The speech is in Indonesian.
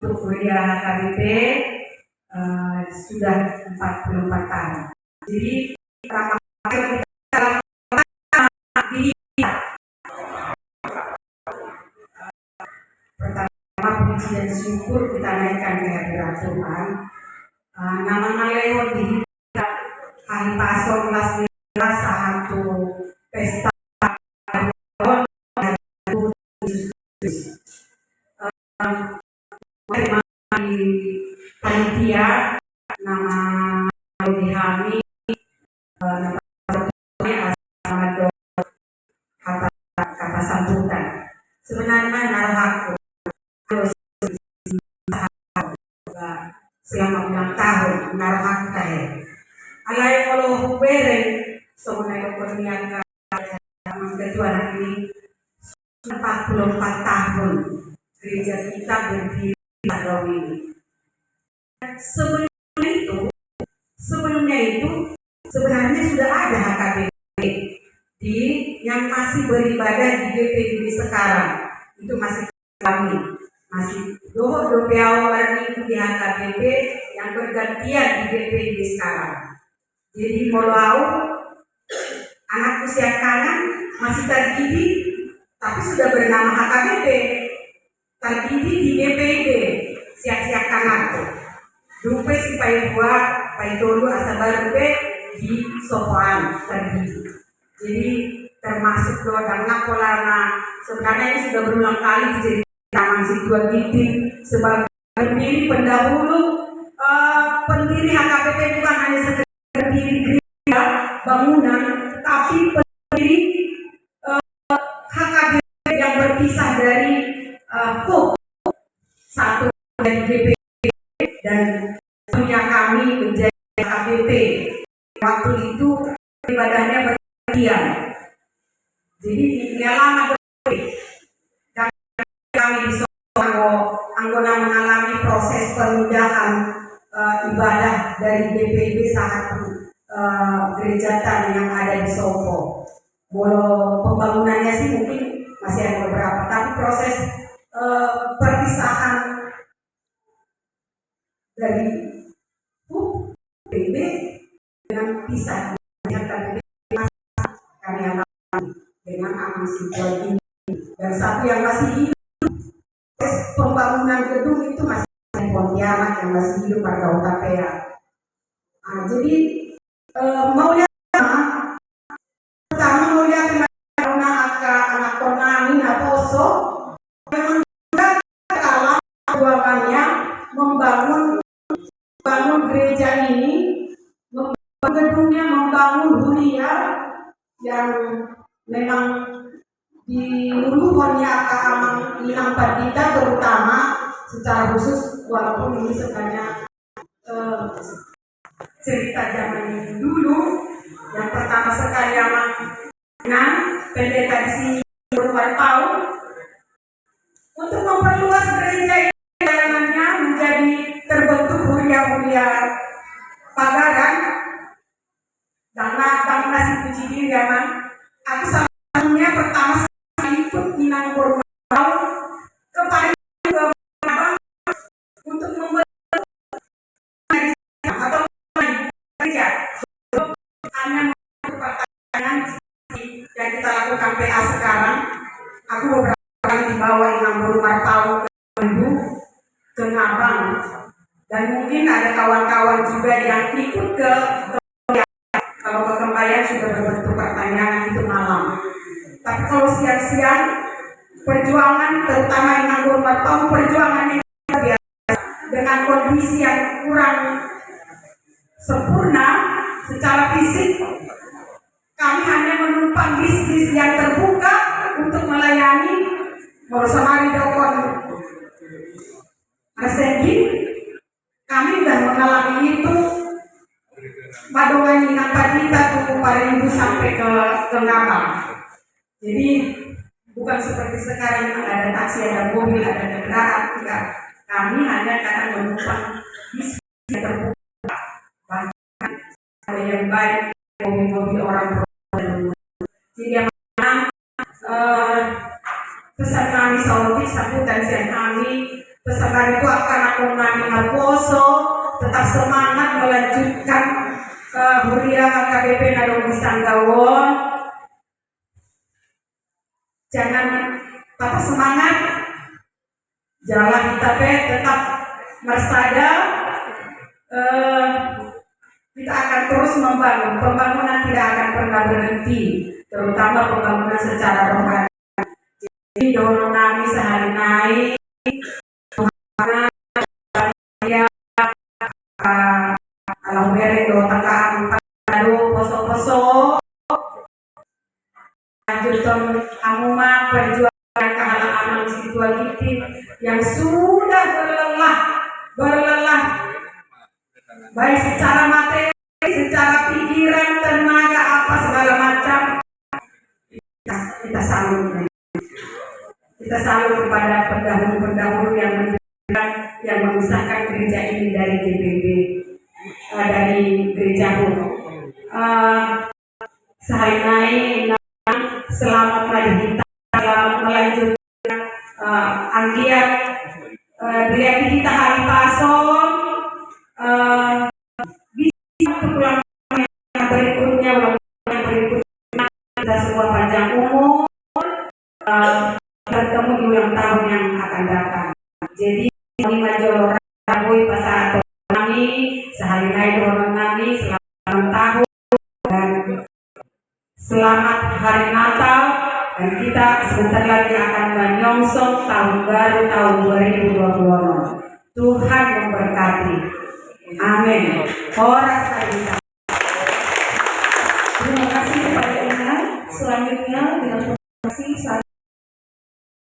untuk kuliah HKBP sudah 44 tahun. Jadi pertama puji dan syukur kita naikkan ke hadirat Tuhan. Nama Maleo di hari pasok kelas satu pesta panitia nama Dihami kata sambutan sebenarnya narahaku selama ulang tahun narahaku kaya alay kalau hubereng sebenarnya kurniaga kedua ini 44 tahun gereja kita berdiri pada ini. Sebelumnya itu sebenarnya sudah ada HKBP di yang masih beribadah di GPIB sekarang itu masih kami masih doa warni di HKBP yang bergantian di GPIB sekarang. Jadi mau anak usia kanan masih terdidik tapi sudah bernama HKBP terdidik di GPIB siap-siap kanan dupe si pai dulu asa baru di sopan terdidik. Jadi termasuk doa dan polana sebenarnya ini sudah berulang kali jadi taman Situa Ginting sebagai pendiri pendahulu pendiri HKBP bukan hanya sekedar pendiri gereja bangunan tapi pendiri HKBP yang berpisah dari satu dari GPIB dan punya kami menjadi HKBP. Waktu itu ibadahnya bergantian. Jadi dia lama dan kami di anggota mengalami proses pemindahan ibadah dari GPIB satu gereja yang ada di Sopo. Walau pembangunannya sih mungkin masih ada beberapa, tapi proses perpisahan dari GPIB dengan pisah kami alami dengan aman situasi dan satu yang masih hidup pembangunan gedung itu masih Pontianak yang masih hidup pada UKPA. Jadi mau lihat pertama mau lihat anak konani naposo memang juga kalah perjuangannya membangun gereja ini, membangun gedungnya, membangun huria yang memang di Uluhonnya Amang Inang Padita terutama secara khusus walaupun ini sebenarnya cerita zaman dulu yang pertama sekali Amang pendeta di sini berulang tahun untuk memperluas gereja ini layanannya menjadi terbentuk huria-huria pagaran dan nasi puji diri Amang. Aku satunya pertama sekali ikut Minang Bormau ke Paris untuk membentuk atau gereja hanya pertanyaan yang kita lakukan PA sekarang. Aku beberapa kali dibawa Minang Bormau ke Ngabang dan mungkin ada kawan-kawan juga yang ikut ke kalau ke Kembayan sudah berbentuk pertanyaan itu malam. Tapi kalau siang-siang perjuangan terutama Inang Bormau perjuangan yang biasa dengan kondisi yang kurang sempurna secara fisik kami hanya menumpang bis yang terbuka untuk melayani Morsamari Dokon Asendi. Kami sudah mengalami itu Madongan Inang Padita tunggu Parindu sampai ke Ngabang. Jadi bukan seperti sekarang yang ada taksi, ada mobil, ada kendaraan. Tidak. Kami hanya kadang menumpang bis yang terbuka. Bahkan ada yang baik mobil-mobil orang berumur. Jadi yang pesan kami Saudi sambutan siang kami peserta itu akan aku mengambil poso, tetap semangat melanjutkan Huria KBP Nadong Bisanggawon. Jangan patah semangat, jalan kita tetap bersada. Kita akan terus membangun, pembangunan tidak akan pernah berhenti, terutama pembangunan secara rohani. Jadi dorong kami sehari naik, alam bere do takaan padu poso-poso, lanjutkan amuma perjuangan kehalang amal situatif yang sudah berlelah baik secara materi, secara pikiran, tenaga, apa segala macam. Kita salut kepada pendahulu yang memisahkan gereja ini dari GPB, dari gereja Sahainai. Selamat kita, selamat melanjutkan anggiat kita hari pasong. Bisa pulang yang berikutnya kita semua panjang umur, bertemu di ulang tahun yang akan datang. Jadi kami major rabui pasal kami sehari naik orang kami selamat tahun dan selamat hari Natal, dan kita sebentar lagi akan menyongsong tahun baru tahun 2020. Tuhan memberkati. Amin. Horas kita. Terima kasih kepada Ina. Selanjutnya dengan terima kasih